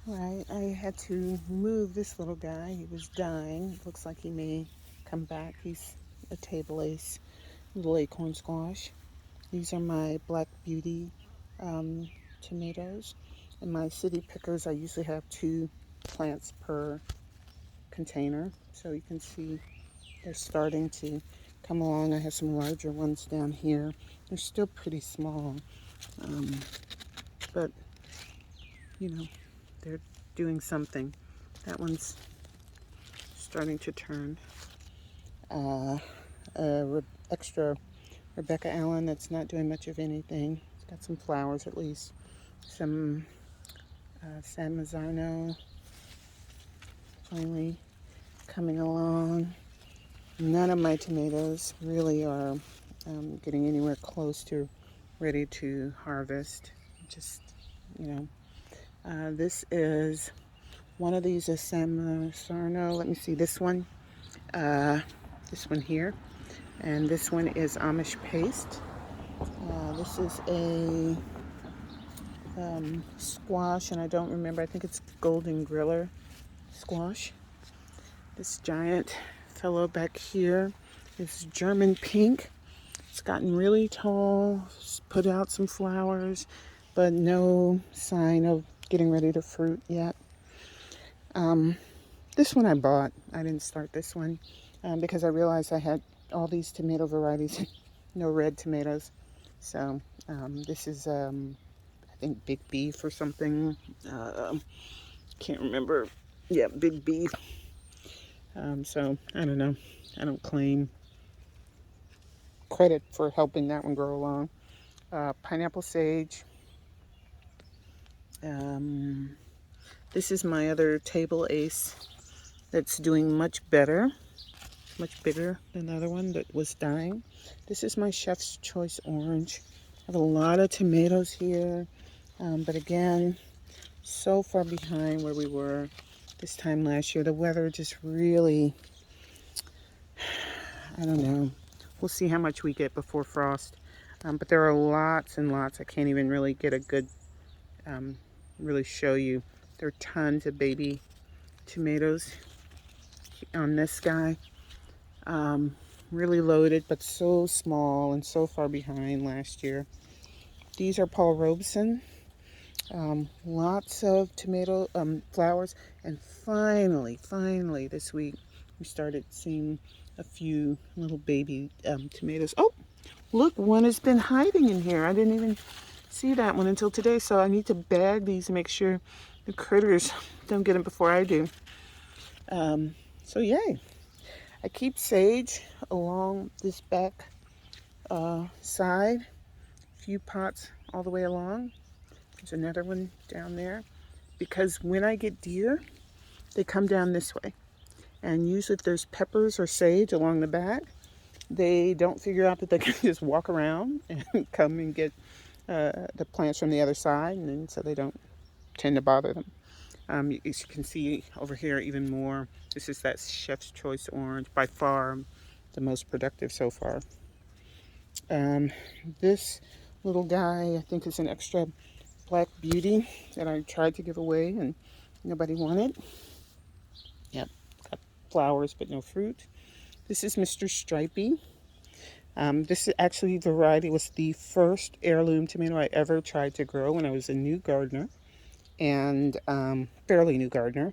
Right, I had to remove this little guy. He was dying. Looks like he may come back. He's a table ace, little acorn squash. These are my Black Beauty um, tomatoes. And my city pickers, I usually have two plants per container. So you can see they're starting to come along. I have some larger ones down here. They're still pretty small, um, but you know, they're doing something. That one's starting to turn. Uh, extra Rebecca Allen that's not doing much of anything. It's got some flowers at least. Some San Mazzarino finally coming along. None of my tomatoes really are getting anywhere close to ready to harvest. Just, you know, this is one of these is San Marzano. Let me see uh, this one here, and this one is Amish paste. This is a squash, and I don't remember. I think it's golden griller squash. This giant fellow back here is German pink. It's gotten really tall, put out some flowers, but no sign of getting ready to fruit yet. Um, this one I bought. I didn't start this one because I realized I had all these tomato varieties, no red tomatoes. So this is, I think, Big Beef or something. Can't remember. Yeah, Big Beef. So I don't know. I don't claim credit for helping that one grow along. Pineapple Sage. Um, this is my other table ace that's doing much better, much bigger than the other one that was dying. This is my Chef's Choice Orange. I have a lot of tomatoes here, but again, so far behind where we were this time last year. The weather just really, I don't know. We'll see how much we get before frost. But there are lots and lots. I can't even really get a good, really show you. There are tons of baby tomatoes on this guy. Um, really loaded, but so small and so far behind last year. These are Paul Robeson. Lots of tomato flowers. And finally, this week, we started seeing a few little baby tomatoes. Oh, look, one has been hiding in here. I didn't even see that one until today, so I need to bag these and make sure the critters don't get them before I do. So yay. I keep sage along this back side, a few pots all the way along. There's another one down there. Because when I get deer, they come down this way. And usually if there's peppers or sage along the back, they don't figure out that they can just walk around and come and get the plants from the other side, and so they don't tend to bother them. As you can see over here even more, this is that Chef's Choice Orange, by far the most productive so far. Um, this little guy, I think, is an extra Black Beauty that I tried to give away and nobody wanted. Yep, got flowers but no fruit. This is Mr. Stripey. This is actually variety was the first heirloom tomato I ever tried to grow when I was a new gardener, and fairly new gardener,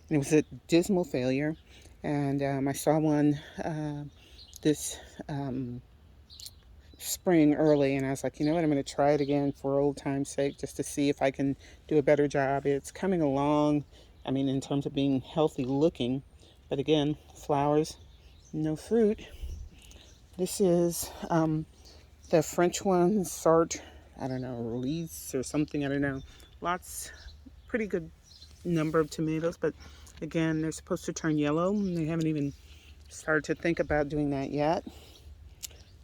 and it was a dismal failure. And I saw one this spring early, and I was like, you know what, I'm going to try it again for old time's sake, just to see if I can do a better job. It's coming along. I mean, in terms of being healthy looking, but again, flowers, no fruit. This is the French one, Sart, I don't know, release or something, I don't know. Lots, pretty good number of tomatoes, but again, they're supposed to turn yellow, and they haven't even started to think about doing that yet.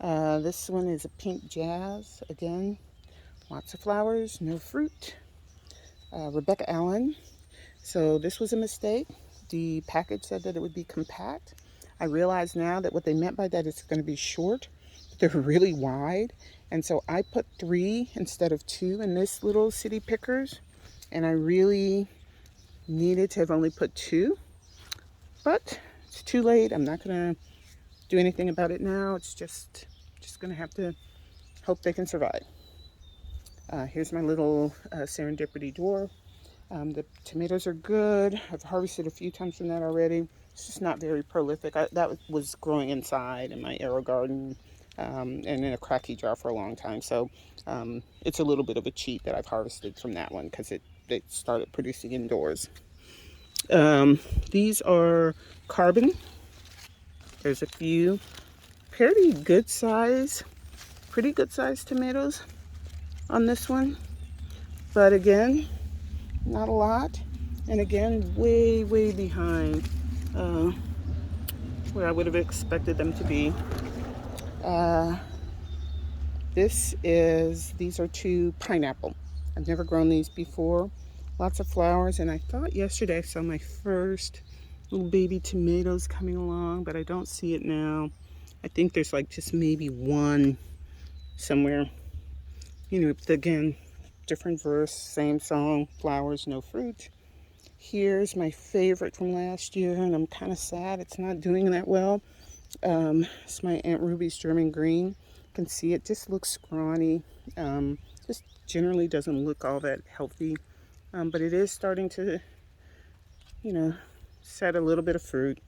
This one is a pink jazz. Again, lots of flowers, no fruit. Rebecca Allen. So this was a mistake. The package said that it would be compact. I realize now that what they meant by that is it's going to be short, but they're really wide. And so I put 3 instead of 2 in this little city pickers. And I really needed to have only put 2, but it's too late. I'm not gonna do anything about it now. It's just gonna have to hope they can survive. Here's my little serendipity dwarf. The tomatoes are good. I've harvested a few times from that already. It's just not very prolific. That was growing inside in my AeroGarden and in a cracky jar for a long time. So it's a little bit of a cheat that I've harvested from that one because it started producing indoors. These are carbon. There's a few pretty good size tomatoes on this one. But again, not a lot. And again, way behind where I would have expected them to be. These are 2 pineapple. I've never grown these before. Lots of flowers, and I thought yesterday I saw my first little baby tomatoes coming along, but I don't see it now. I think there's like just maybe one somewhere. You know, again, different verse, same song, flowers, no fruit. Here's my favorite from last year, and I'm kind of sad it's not doing that well. It's my Aunt Ruby's German green. You can see it just looks scrawny. Just generally doesn't look all that healthy. But it is starting to, you know, set a little bit of fruit.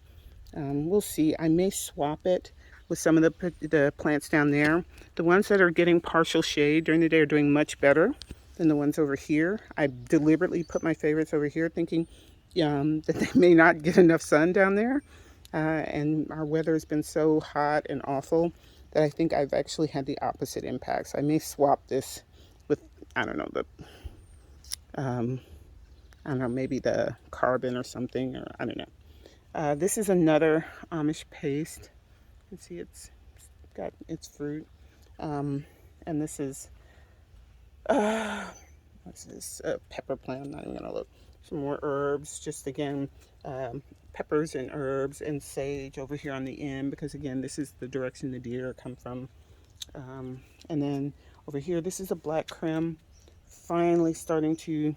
We'll see. I may swap it with some of the plants down there. The ones that are getting partial shade during the day are doing much better than the ones over here. I deliberately put my favorites over here thinking that they may not get enough sun down there. And our weather has been so hot and awful that I think I've actually had the opposite impacts. I may swap this with, I don't know, maybe the carbon or something, or I don't know. This is another Amish paste. You can see it's got its fruit. And this is, what's this? Pepper plant. I'm not even gonna look. Some more herbs, just again, peppers and herbs and sage over here on the end, because again, this is the direction the deer come from. And then over here, this is a black creme, finally starting to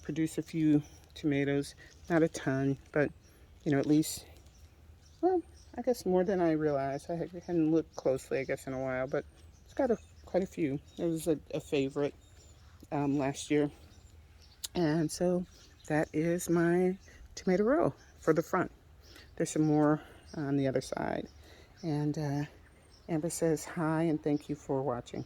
produce a few tomatoes. Not a ton, but you know, at least, well, I guess more than I realized. I hadn't looked closely, I guess, in a while, but it's got quite a few. It was a favorite last year. And so that is my tomato row for the front. There's some more on the other side. And Amber says hi and thank you for watching.